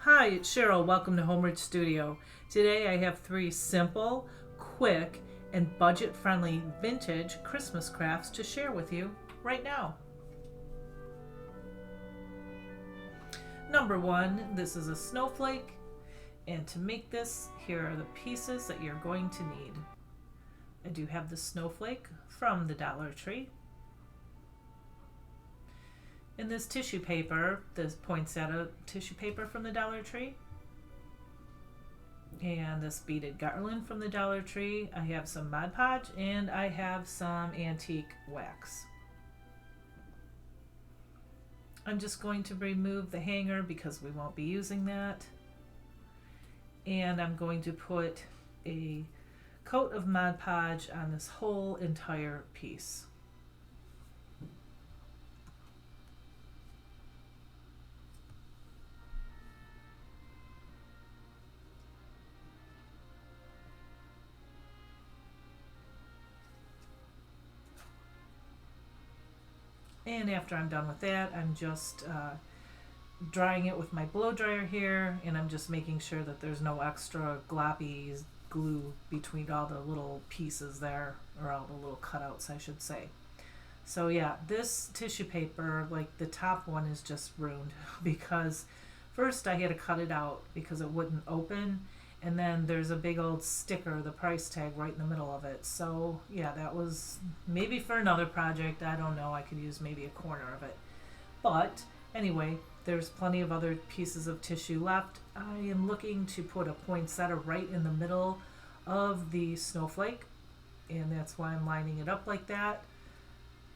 Hi, it's Cheryl. Welcome to Homebridge Studio. Today I have 3 simple, quick, and budget-friendly vintage Christmas crafts to share with you right now. Number 1, this is a snowflake, and to make this, here are the pieces that you're going to need. I do have the snowflake from the Dollar Tree. And this tissue paper, this poinsettia tissue paper from the Dollar Tree. And this beaded garland from the Dollar Tree. I have some Mod Podge and I have some antique wax. I'm just going to remove the hanger because we won't be using that. And I'm going to put a coat of Mod Podge on this whole entire piece. And after I'm done with that, I'm just drying it with my blow dryer here, and I'm just making sure that there's no extra gloppy glue between all the little pieces there, or all the little cutouts, I should say. So yeah, this tissue paper, like the top one, is just ruined because first I had to cut it out because it wouldn't open, and then there's a big old sticker, the price tag, right in the middle of it. So yeah, that was maybe for another project. I don't know. I could use maybe a corner of it. But anyway, there's plenty of other pieces of tissue left. I am looking to put a poinsettia right in the middle of the snowflake, and that's why I'm lining it up like that.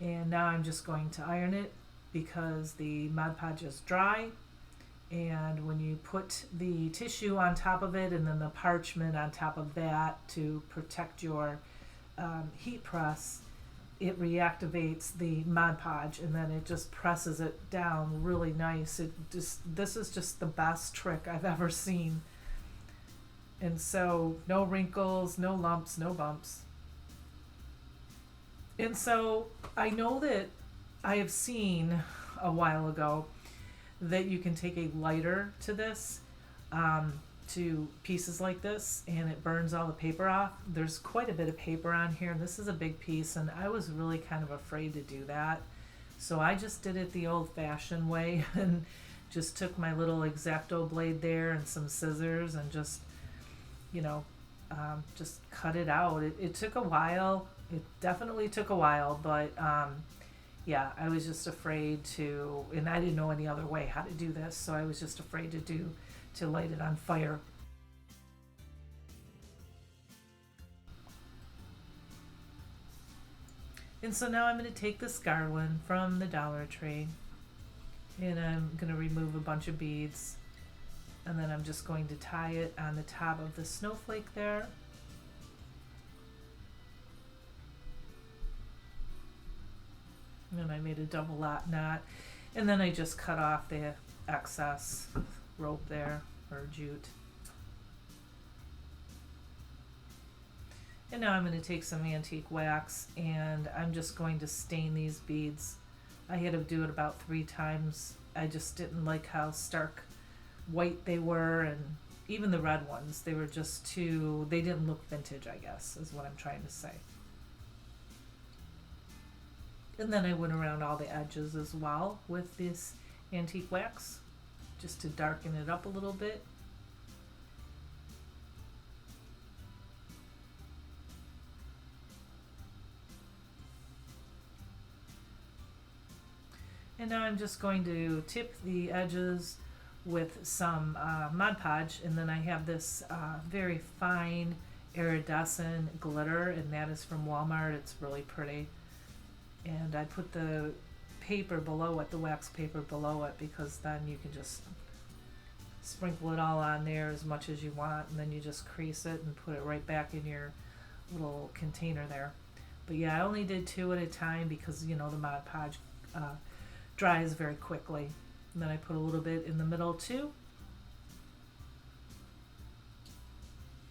And now I'm just going to iron it because the Mod Podge is dry. And when you put the tissue on top of it and then the parchment on top of that to protect your heat press, it reactivates the Mod Podge and then it just presses it down really nice. This is just the best trick I've ever seen. And so no wrinkles, no lumps, no bumps. And so I know that I have seen a while ago that you can take a lighter to this, to pieces like this, and it burns all the paper off. There's quite a bit of paper on here. This is a big piece, and I was really kind of afraid to do that. So I just did it the old-fashioned way and just took my little X-Acto blade there and some scissors and just, just cut it out. It took a while. It definitely took a while, but yeah, I was just afraid to, and I didn't know any other way how to do this, so I was just afraid to light it on fire. And so now I'm going to take this garland from the Dollar Tree, and I'm going to remove a bunch of beads, and then I'm just going to tie it on the top of the snowflake there. And I made a double knot, and then I just cut off the excess rope there, or jute. And now I'm going to take some antique wax and I'm just going to stain these beads. I had to do it about 3 times. I just didn't like how stark white they were, and even the red ones, they were just they didn't look vintage, I guess, is what I'm trying to say. And then I went around all the edges as well with this antique wax, just to darken it up a little bit. And now I'm just going to tip the edges with some Mod Podge, and then I have this very fine iridescent glitter, and that is from Walmart. It's really pretty. And I put the paper below it, the wax paper below it, because then you can just sprinkle it all on there as much as you want, and then you just crease it and put it right back in your little container there. But yeah, I only did 2 at a time because, the Mod Podge dries very quickly. And then I put a little bit in the middle too.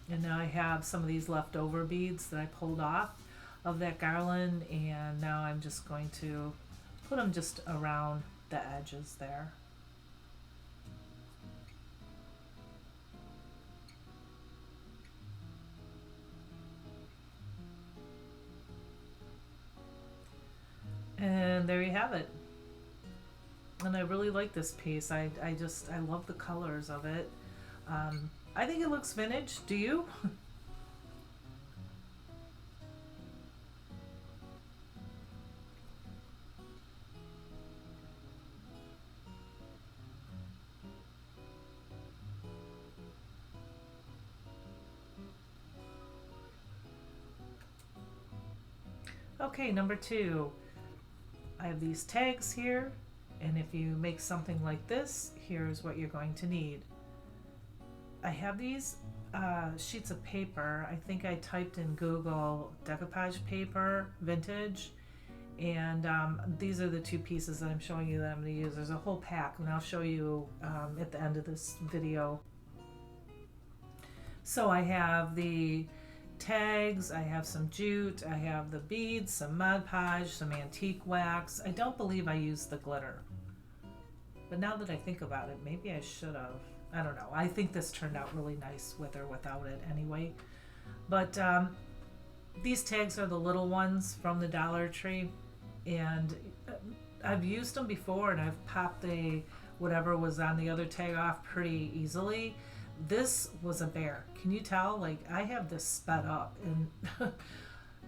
And now I have some of these leftover beads that I pulled off of that garland, and now I'm just going to put them just around the edges there. have it. And I really like this piece. I love the colors of it. I think it looks vintage. Do you? Okay, number 2. I have these tags here, and if you make something like this, here's what you're going to need. I have these sheets of paper. I think I typed in Google decoupage paper vintage, and these are the 2 pieces that I'm showing you that I'm going to use. There's a whole pack, and I'll show you at the end of this video. So I have the tags, I have some jute, I have the beads, some Mod Podge, some antique wax. I don't believe I used the glitter, but now that I think about it, maybe I should have. I don't know. I think this turned out really nice with or without it anyway. But these tags are the little ones from the Dollar Tree, and I've used them before, and I've popped the whatever was on the other tag off pretty easily. This was a bear. Can you tell? Like, I have this sped up, and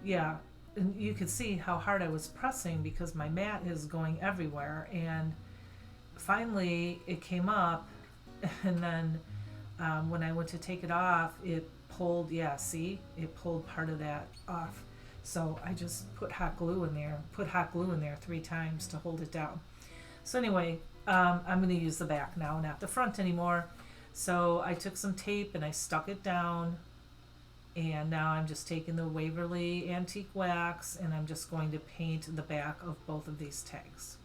yeah, and you could see how hard I was pressing because my mat is going everywhere. And finally it came up, and then when I went to take it off, it pulled, yeah, see, it pulled part of that off. So I just put hot glue in there 3 times to hold it down. So anyway, I'm going to use the back now, not the front anymore. So I took some tape and I stuck it down, and now I'm just taking the Waverly antique wax, and I'm just going to paint the back of both of these tags.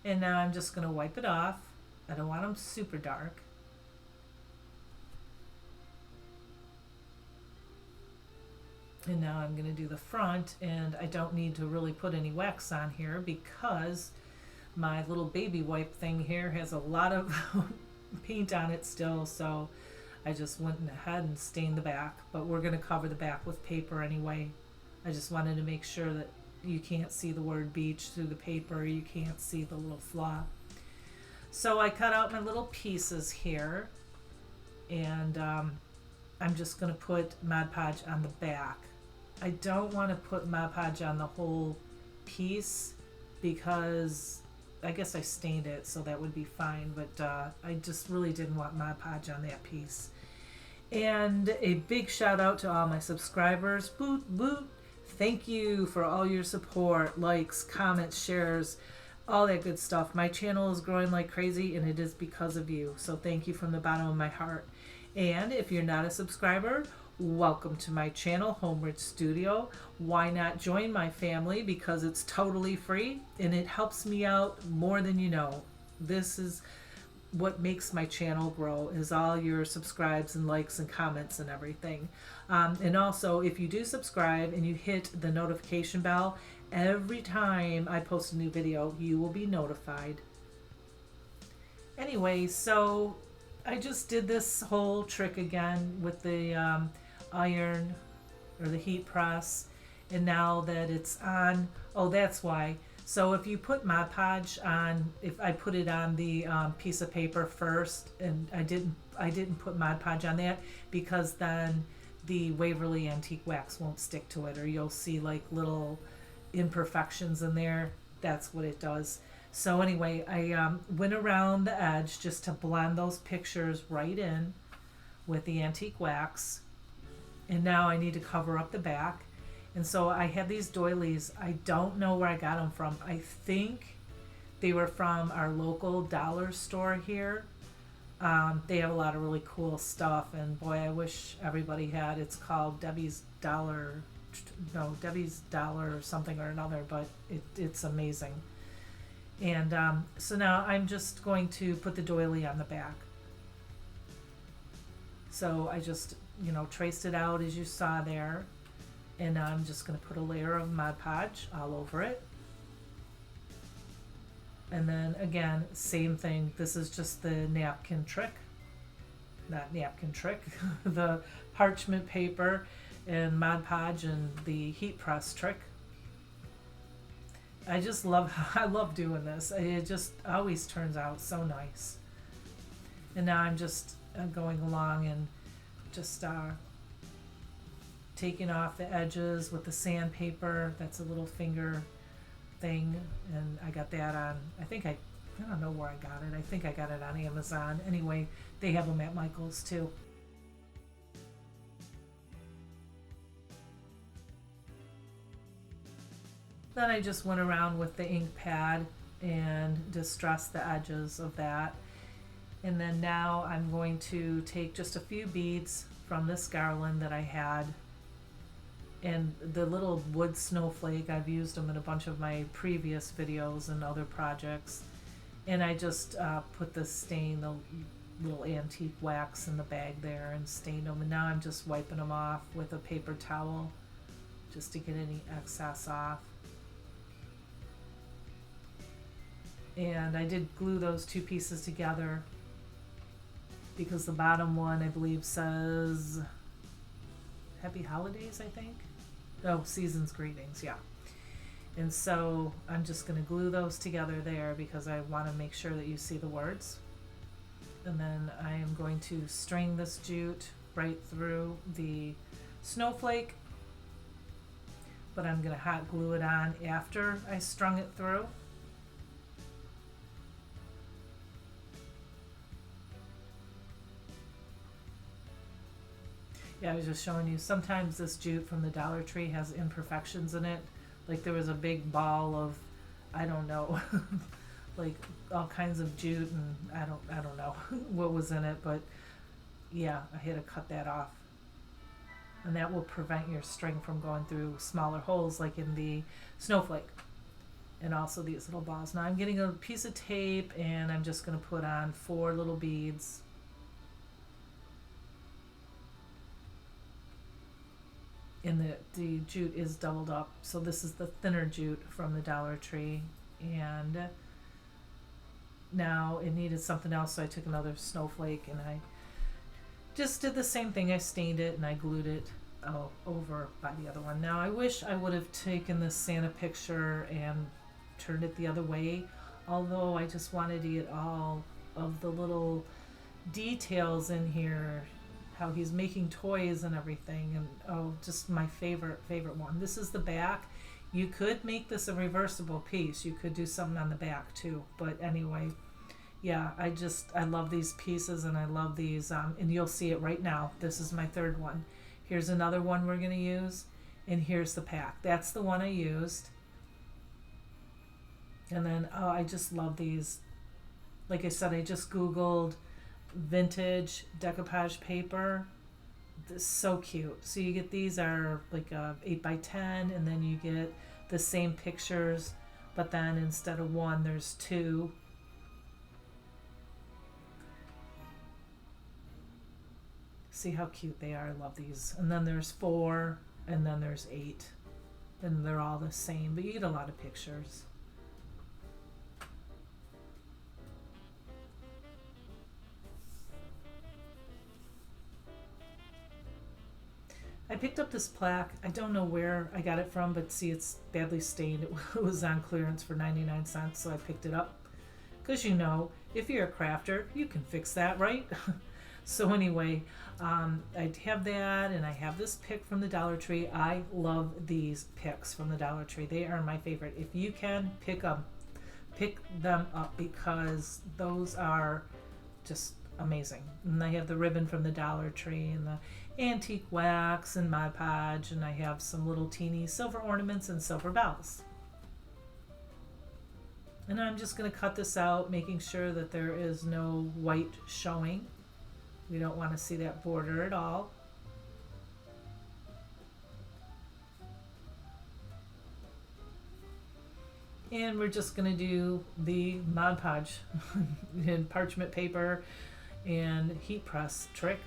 And now I'm just going to wipe it off. I don't want them super dark. And now I'm going to do the front, and I don't need to really put any wax on here because my little baby wipe thing here has a lot of paint on it still, so I just went ahead and stained the back, but we're going to cover the back with paper anyway. I just wanted to make sure that you can't see the word beach through the paper, you can't see the little flaw. So I cut out my little pieces here, and I'm just going to put Mod Podge on the back. I don't want to put Mod Podge on the whole piece because I guess I stained it, so that would be fine, but I just really didn't want Mod Podge on that piece. And a big shout out to all my subscribers. Boot, boot. Thank you for all your support, likes, comments, shares, all that good stuff. My channel is growing like crazy, and it is because of you. So thank you from the bottom of my heart. And if you're not a subscriber, welcome to my channel, Homeward Studio. Why not join my family? Because it's totally free and it helps me out more than you know. This is what makes my channel grow, is all your subscribes and likes and comments and everything. And also, if you do subscribe and you hit the notification bell, every time I post a new video, you will be notified. Anyway, so I just did this whole trick again with the iron or the heat press, and now that it's on, oh, that's why. So if you put Mod Podge on, if I put it on the piece of paper first, and I didn't put Mod Podge on that because then the Waverly antique wax won't stick to it, or you'll see like little imperfections in there. That's what it does. So anyway, I went around the edge just to blend those pictures right in with the antique wax. And now I need to cover up the back. And so I have these doilies. I don't know where I got them from. I think they were from our local dollar store here. They have a lot of really cool stuff. And boy, I wish everybody had. It's called Debbie's Dollar or something or another, but it's amazing. And so now I'm just going to put the doily on the back. So I just, traced it out as you saw there. And now I'm just going to put a layer of Mod Podge all over it. And then again, same thing. This is just the napkin trick. Not napkin trick. The parchment paper and Mod Podge and the heat press trick. I just love, I love doing this. It just always turns out so nice. And now I'm just going along and just taking off the edges with the sandpaper. That's a little finger thing, and I got that on, I don't know where I got it. I think I got it on Amazon. Anyway, they have them at Michael's too. Then I just went around with the ink pad and distressed the edges of that. And then now I'm going to take just a few beads from this garland that I had, and the little wood snowflake, I've used them in a bunch of my previous videos and other projects, and I just put the stain, the little antique wax in the bag there, and stained them, and now I'm just wiping them off with a paper towel just to get any excess off. And I did glue those two pieces together because the bottom one, I believe, says Happy Holidays, I think. Oh, Season's Greetings, yeah. And so I'm just going to glue those together there because I want to make sure that you see the words. And then I am going to string this jute right through the snowflake, but I'm going to hot glue it on after I strung it through. Yeah, I was just showing you, sometimes this jute from the Dollar Tree has imperfections in it. Like there was a big ball of, I don't know, like all kinds of jute, and I don't know what was in it, but yeah, I had to cut that off. And that will prevent your string from going through smaller holes like in the snowflake. And also these little balls. Now I'm getting a piece of tape and I'm just going to put on 4 little beads. And the jute is doubled up, so this is the thinner jute from the Dollar Tree, and now it needed something else, so I took another snowflake and I just did the same thing. I stained it and I glued it over by the other one. Now I wish I would have taken this Santa picture and turned it the other way, although I just wanted to get all of the little details in here, how he's making toys and everything, and oh, just my favorite one. This is the back. You could make this a reversible piece. You could do something on the back too, but anyway, yeah, I love these pieces, and I love these, and you'll see it right now. This is my third one. Here's another one we're going to use, and here's the pack. That's the one I used. And then, oh, I just love these. Like I said, I just Googled vintage decoupage paper. This is so cute. So you get, these are like 8x10, and then you get the same pictures, but then instead of 1 there's 2. See how cute they are. I love these. And then there's 4, and then there's 8, and they're all the same, but you get a lot of pictures. I picked up this plaque. I don't know where I got it from, but see, it's badly stained. It was on clearance for 99 cents, so I picked it up. Because you know, if you're a crafter, you can fix that, right? So anyway, I have that, and I have this pick from the Dollar Tree. I love these picks from the Dollar Tree. They are my favorite. If you can, pick them up, because those are just amazing. And I have the ribbon from the Dollar Tree, and the antique wax and Mod Podge, and I have some little teeny silver ornaments and silver bells. And I'm just going to cut this out, making sure that there is no white showing. We don't want to see that border at all. And we're just going to do the Mod Podge in parchment paper and heat press trick.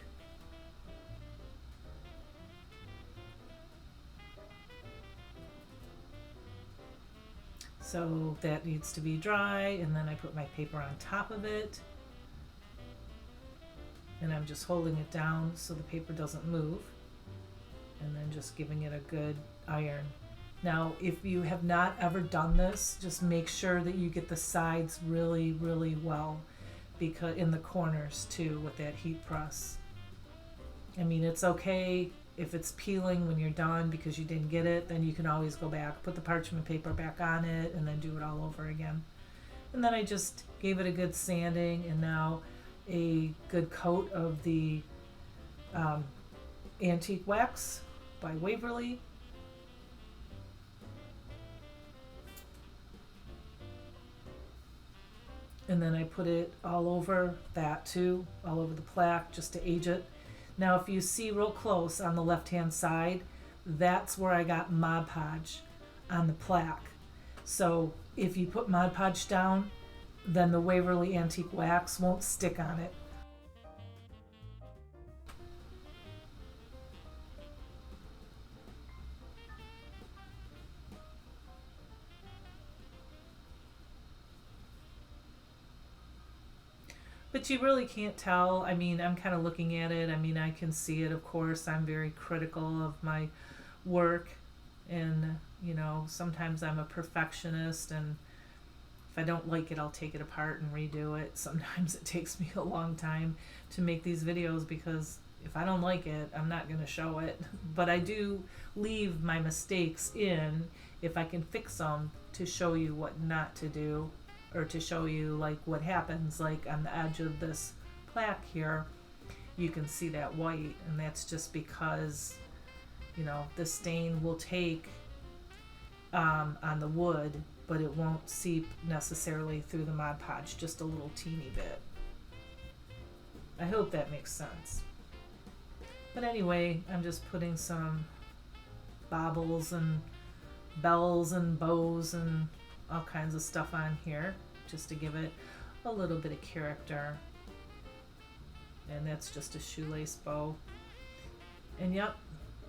So that needs to be dry, and then I put my paper on top of it, and I'm just holding it down so the paper doesn't move, and then just giving it a good iron. Now, if you have not ever done this, just make sure that you get the sides really, really well, because in the corners too with that heat press. I mean, it's okay if it's peeling when you're done because you didn't get it, then you can always go back, put the parchment paper back on it, and then do it all over again. And then I just gave it a good sanding, and now a good coat of the antique wax by Waverly. And then I put it all over that too, all over the plaque, just to age it. Now if you see real close on the left hand side, that's where I got Mod Podge on the plaque. So if you put Mod Podge down, then the Waverly Antique Wax won't stick on it. But you really can't tell. I mean, I'm kind of looking at it. I mean, I can see it, of course. I'm very critical of my work. And, you know, sometimes I'm a perfectionist. And if I don't like it, I'll take it apart and redo it. Sometimes it takes me a long time to make these videos because if I don't like it, I'm not going to show it. But I do leave my mistakes in if I can fix them to show you what not to do, or to show you like what happens, like on the edge of this plaque here, you can see that white, and that's just because, you know, the stain will take on the wood, but it won't seep necessarily through the Mod Podge, just a little teeny bit. I hope that makes sense. But anyway, I'm just putting some baubles and bells and bows and all kinds of stuff on here just to give it a little bit of character. And that's just a shoelace bow. And yep,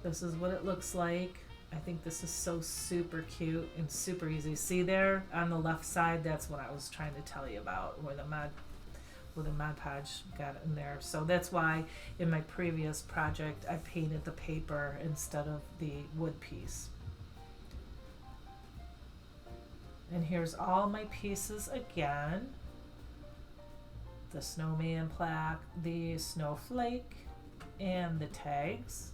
this is what it looks like. I think this is so super cute and super easy. See there on the left side, that's what I was trying to tell you about, where the Mod Podge got in there. So that's why in my previous project I painted the paper instead of the wood piece. And here's all my pieces again. The snowman plaque, the snowflake, and the tags.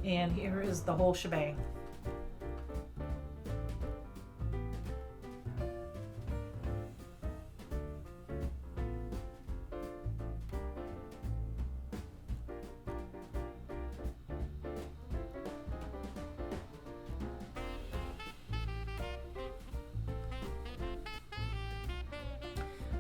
And here is the whole shebang.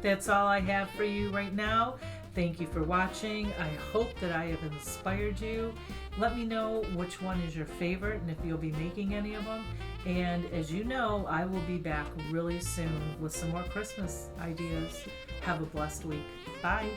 That's all I have for you right now. Thank you for watching. I hope that I have inspired you. Let me know which one is your favorite and if you'll be making any of them. And as you know, I will be back really soon with some more Christmas ideas. Have a blessed week. Bye.